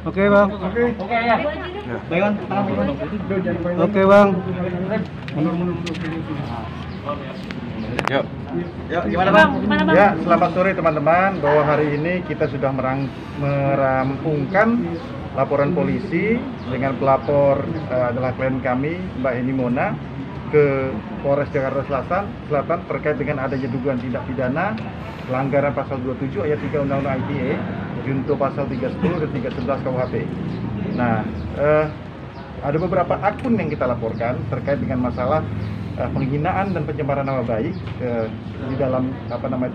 Oke bang. Oke ya. Bayon, Oke bang. Yuk. Gimana bang? Ya, selamat sore teman-teman. Bahwa hari ini kita sudah merampungkan laporan polisi dengan pelapor adalah klien kami, Mbak Eni Mona, ke Polres Jakarta Selatan terkait dengan adanya dugaan tindak pidana pelanggaran pasal 27 ayat 3 Undang-Undang ITE, junto pasal 310 dan 311 KUHP. Nah, ada beberapa akun yang kita laporkan terkait dengan masalah penghinaan dan pencemaran nama baik di dalam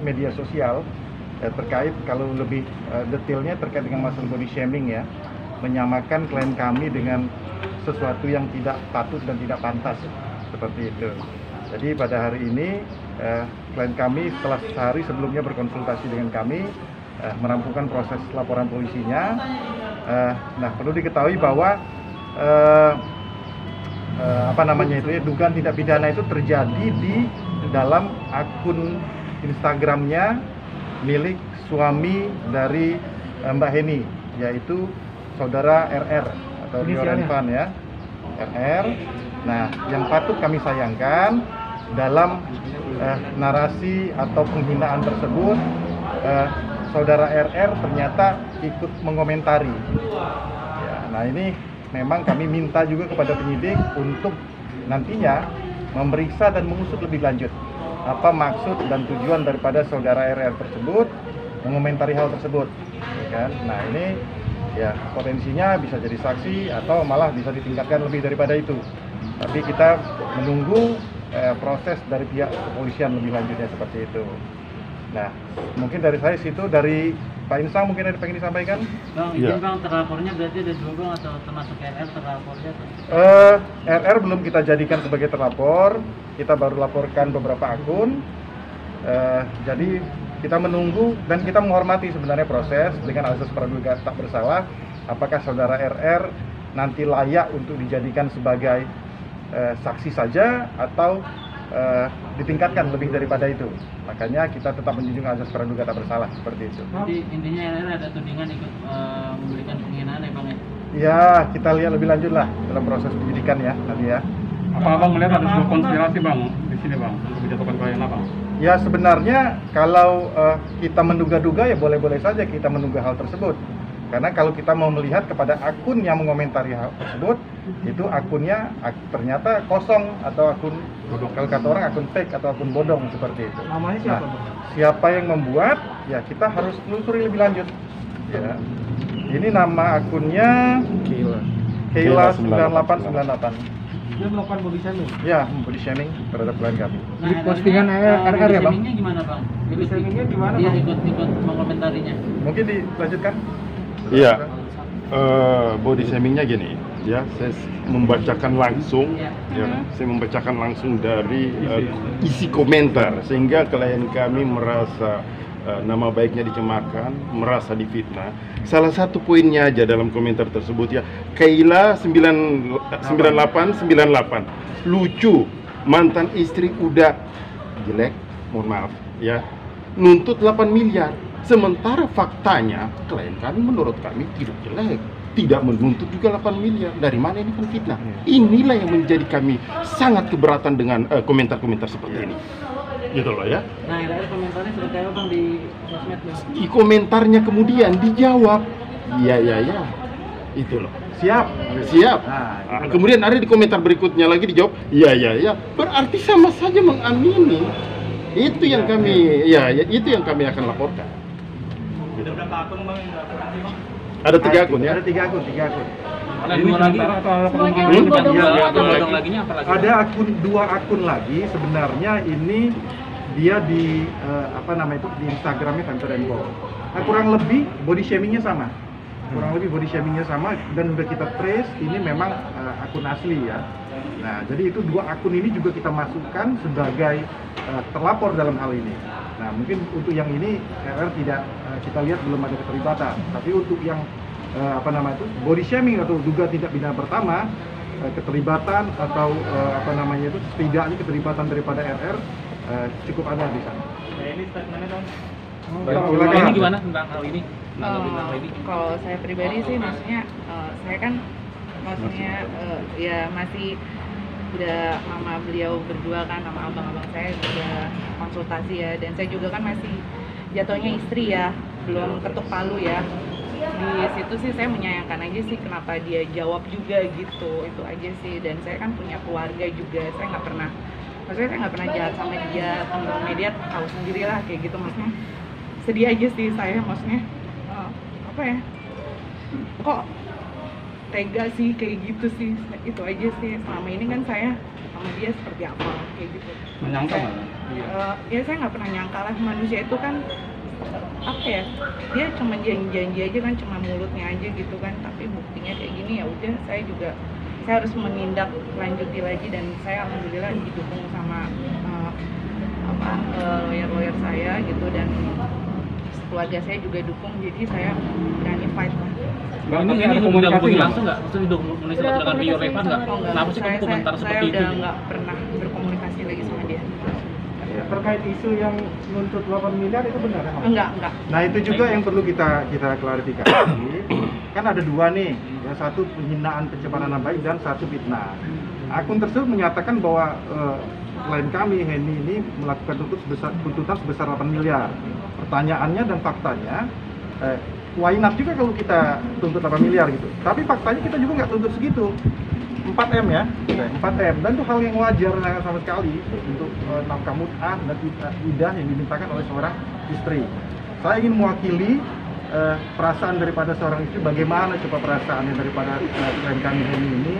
media sosial, terkait kalau lebih detailnya terkait dengan masalah body shaming ya, menyamakan klien kami dengan sesuatu yang tidak patut dan tidak pantas seperti itu. Jadi pada hari ini klien kami setelah sehari sebelumnya berkonsultasi dengan kami, merampungkan proses laporan polisinya. Nah, perlu diketahui bahwa dugaan tindak pidana itu terjadi di dalam akun Instagramnya milik suami dari Mbak Heni, yaitu saudara RR atau Riorenvan ya, RR. Nah, yang patut kami sayangkan dalam narasi atau penghinaan tersebut, saudara RR ternyata ikut mengomentari. Ya, nah ini memang kami minta juga kepada penyidik untuk nantinya memeriksa dan mengusut lebih lanjut apa maksud dan tujuan daripada saudara RR tersebut mengomentari hal tersebut, ya kan? Nah ini ya potensinya bisa jadi saksi atau malah bisa ditingkatkan lebih daripada itu. Tapi kita menunggu proses dari pihak kepolisian lebih lanjutnya seperti itu. Nah, mungkin dari saya situ, dari Pak Insang mungkin ada pengen disampaikan? Bang, izin bang, terlapornya berarti ada dua bang atau termasuk RR terlapornya? RR belum kita jadikan sebagai terlapor, kita baru laporkan beberapa akun. Jadi kita menunggu dan kita menghormati sebenarnya proses dengan asas praduga tak bersalah. Apakah saudara RR nanti layak untuk dijadikan sebagai saksi saja atau ditingkatkan lebih daripada itu? Makanya kita tetap menjunjung azas praduga tak bersalah seperti itu. Jadi intinya RR ada tudingan ikut memberikan penghinaan ya bang ya? Ya, kita lihat lebih lanjut lah dalam proses penyidikan ya nanti ya. Apa abang melihat ada sebuah konspirasi bang di sini bang untuk menjatuhkan klien abang? Ya sebenarnya kalau kita menduga-duga ya boleh-boleh saja kita menduga hal tersebut. Karena kalau kita mau melihat kepada akun yang mengomentari hal tersebut, itu akunnya ternyata kosong atau akun, kalau kata orang akun fake atau akun bodong seperti itu. Namanya siapa? Nah, siapa yang membuat? Ya kita harus telusuri lebih lanjut. Ya. Ini nama akunnya Keila 9898. Dia melakukan body shaming. Ya, body shaming terhadap klien kami. Di postingan RR ya bang? Shamingnya gimana bang? Body shamingnya gimana Dia bang? ikut mengomentarinya. Mungkin dilanjutkan? Iya, body shamingnya gini, ya saya membacakan langsung, saya membacakan langsung dari isi komentar sehingga klien kami merasa nama baiknya dicemarkan, merasa difitnah. Salah satu poinnya aja dalam komentar tersebut ya, Keila 9898 lucu, mantan istri udah jelek, mohon maaf ya, nuntut 8 miliar. Sementara faktanya klien kami menurut kami tidak jelek, tidak menuntut juga 8 miliar. Dari mana ini kan fitnah? Inilah yang menjadi kami sangat keberatan dengan komentar-komentar seperti ini. Gitu loh ya. Nah, RR komentarnya seperti apa bang di sosmed bang? Di komentarnya kemudian dijawab, iya. Itu loh. Siap. Nah, kemudian ada di komentar berikutnya lagi dijawab, iya. Berarti sama saja mengamini. Itu yang kami, itu yang kami akan laporkan. Ada berapa akun bang yang dilaporkan sih bang? Ada 3 akun ya? Ada 3 akun. Ada dua lagi atau Semuanya Hmm? bodong Iya, semua ada atau Bodong laginya apa lagi? Ada dua akun lagi sebenarnya ini dia di di Instagramnya Kantor Denpo. Nah, kurang lebih body shamingnya sama. Dan udah kita trace ini memang akun asli ya. Nah, jadi itu 2 akun ini juga kita masukkan sebagai terlapor dalam hal ini. Nah, mungkin untuk yang ini RR tidak kita lihat belum ada keterlibatan. Tapi untuk yang body shaming atau duga tindak pidana pertama, keterlibatan atau setidaknya keterlibatan daripada RR cukup ada di sana. Ini statementnya dong. Kalau ini gimana tentang hal ini? Nanggapin hal ini? Kalau saya pribadi sih maksudnya saya kan maksudnya ya masih udah sama beliau berdua kan, sama abang-abang saya udah konsultasi ya, dan saya juga kan masih jatuhnya istri ya, belum ketuk palu ya. Di situ sih saya menyayangkan aja sih kenapa dia jawab juga gitu, itu aja sih. Dan saya kan punya keluarga juga, saya nggak pernah, maksudnya saya nggak pernah jahat sama dia. Teman media tahu sendirilah kayak gitu, maksudnya sedih aja sih saya, maksudnya apa ya, kok tega sih kayak gitu sih, itu aja sih. Selama ini kan saya sama dia seperti apa kayak gitu. menyangka Saya, nggak? ya saya nggak pernah nyangka lah, manusia itu kan apa ya, dia cuma janji-janji aja kan, cuma mulutnya aja gitu kan, tapi buktinya kayak gini. Ya udah, saya harus menindak lanjuti lagi, dan saya alhamdulillah didukung sama lawyer-lawyer saya gitu, dan keluarga saya juga dukung, jadi saya berani fight lah. Bang, Ini ada udah komunikasi hubungi nggak? langsung nggak? Maksudnya dokumentasi dengan Rio Revan nggak? Oh, Kenapa sih kamu komentar saya seperti itu? udah nggak pernah berkomunikasi lagi sama dia. Terkait isu yang nuntut 8 miliar itu benar ya? Enggak. Nah itu juga yang perlu kita klarifikasi. Kan ada dua nih, yang satu penghinaan pencemaran nama baik dan satu fitnah. Akun tersebut menyatakan bahwa klien kami Henny ini melakukan tuntutan sebesar 8 miliar. Pertanyaannya dan faktanya, why not juga kalau kita tuntut 8 miliar gitu. Tapi faktanya kita juga nggak tuntut segitu. 4M ya, 4M, dan itu hal yang wajar sama sekali untuk nafkah mut'ah dan idah yang dimintakan oleh seorang istri. Saya ingin mewakili perasaan daripada seorang istri, bagaimana coba perasaannya daripada klien kami ini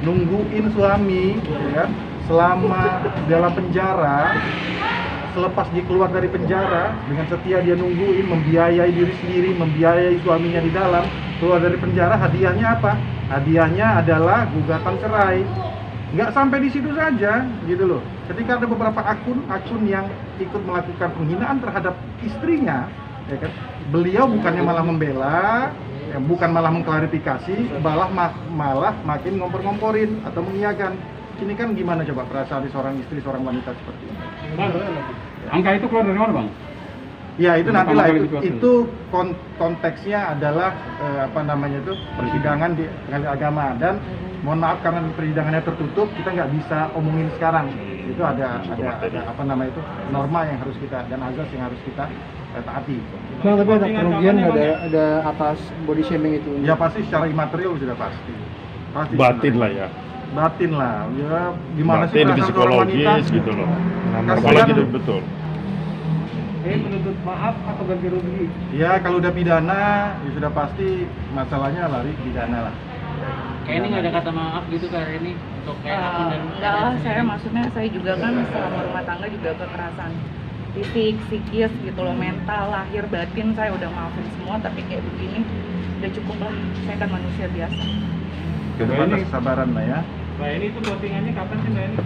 nungguin suami ya, selama dalam penjara, selepas dia keluar dari penjara dengan setia dia nungguin, membiayai diri sendiri, membiayai suaminya di dalam, keluar dari penjara, hadiahnya apa? Hadiahnya adalah gugatan cerai. Nggak sampai di situ saja gitu loh. Ketika ada beberapa akun yang ikut melakukan penghinaan terhadap istrinya, ya kan, beliau bukannya malah membela, ya, bukan malah mengklarifikasi, malah makin ngompor-ngomporin atau mengiyakan. Ini kan gimana coba perasaan seorang istri, seorang wanita seperti ini? Bang, angka itu keluar dari mana, Bang? Ya itu Pertama nantilah kali dibuat itu konteksnya adalah persidangan di pengadilan agama, dan mohon maaf karena persidangannya tertutup, kita nggak bisa omongin sekarang. Itu ada norma yang harus kita dan azas yang harus kita taati. Bang, tapi ada kerugian ada atas body shaming itu? Ya pasti secara imaterial sudah pasti. Batin lah ya. Batin lah. Ya gimana sih Batin, perasaan seorang wanita? psikologis gitu loh. Kasihan. Apalagi itu betul. Menuntut maaf atau ganti rugi? Ya kalau udah pidana, ya sudah pasti masalahnya lari pidana lah. Kayak ini nggak ada kata maaf gitu kayak ini untuk kayak akun dan Enggak lah, saya maksudnya saya juga kan selama rumah tangga juga kekerasan fisik, psikis gitu loh, mental, lahir, batin saya udah maafin semua, tapi kayak begini udah cukup lah, saya kan manusia biasa. Kedepan kesabaran lah ya. Mbak ini itu postingannya kapan sih Mbak ini?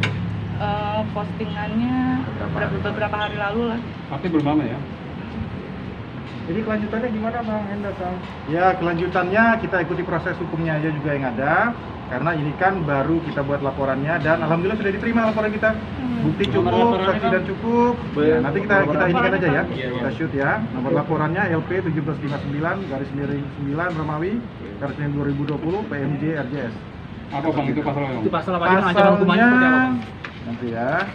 Postingannya beberapa hari lalu lah. Tapi belum lama ya. Jadi kelanjutannya gimana Bang Hendra? Ya kelanjutannya kita ikuti proses hukumnya aja juga yang ada, karena ini kan baru kita buat laporannya, dan alhamdulillah sudah diterima laporan kita, bukti cukup, saksi dan cukup. Ya, nanti kita ini kan aja ya, kita shoot ya. Nomor laporannya LP 1759/9 Romawi garis miring 2020 PMJ RJS. Apa Bang itu pasalnya? itu pasal apa aja, ancaman hukumannya seperti apa, Bang? Nanti ya,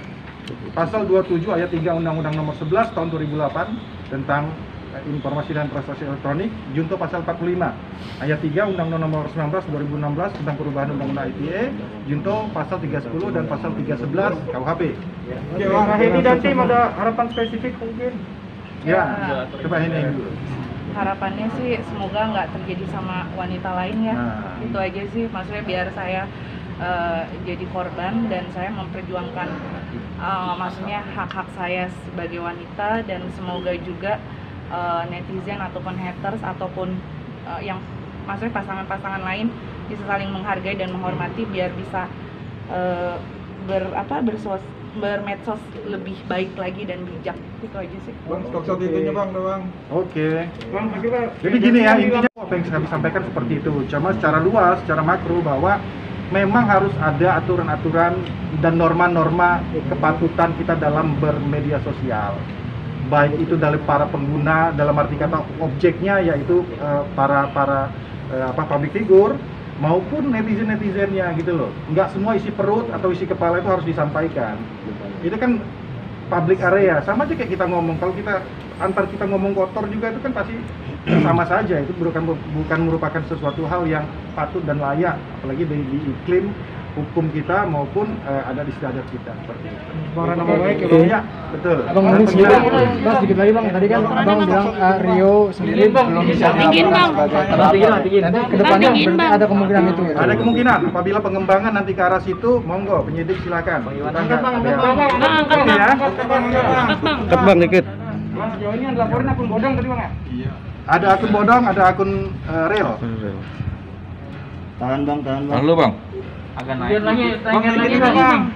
pasal 27 ayat 3 Undang-Undang Nomor 11 tahun 2008 tentang informasi dan transaksi elektronik, junto pasal 45 ayat 3 Undang-Undang Nomor 19 2016 tentang perubahan Undang-Undang ITE, junto pasal 310 dan pasal 311 KUHP. Ya, Bang Hedi dan tim ada harapan spesifik mungkin? Ya, coba ini dulu. Harapannya sih semoga nggak terjadi sama wanita lain ya. Nah. Itu aja sih, maksudnya biar saya jadi korban dan saya memperjuangkan maksudnya hak-hak saya sebagai wanita, dan semoga juga netizen ataupun haters ataupun yang maksudnya pasangan-pasangan lain bisa saling menghargai dan menghormati, biar bisa bermedsos lebih baik lagi dan bijak. Itu aja sih. Bang, stok shot itunya Bang doang. Oke. Bang, kira Jadi gini ya, intinya apa yang kami sampaikan seperti itu. Cuma secara luas, secara makro, bahwa memang harus ada aturan-aturan dan norma-norma kepatutan kita dalam bermedia sosial. baik itu dari para pengguna dalam arti kata objeknya yaitu para public figure maupun netizennya gitu loh. Nggak semua isi perut atau isi kepala itu harus disampaikan. Itu kan public area, sama aja kayak kita ngomong. Kalau kita ngomong kotor juga itu kan pasti sama saja. Itu bukan merupakan sesuatu hal yang patut dan layak, apalagi di iklim hukum kita maupun ada di istiadat kita seperti itu. Bang nama baik ya Bang. Iya, betul. Abang ngomong sedikit, Bang sedikit lagi Bang. Tadi kan Abang bilang Rio sendiri belum bisa Tinggiin, Bang. Nanti kedepannya berarti ada kemungkinan itu ya? Ada kemungkinan apabila pengembangan nanti ke arah situ, monggo penyidik silakan. Angkat Bang, angkat Bang. Angkat, Bang. Ya. Angkat, Bang. Bang sejauh ini yang dilaporin akun bodong tadi Bang ya? Ada akun bodong, ada akun real. Tahan bang. Lalu bang. Agak naik. Bang, sedikit lagi Bang.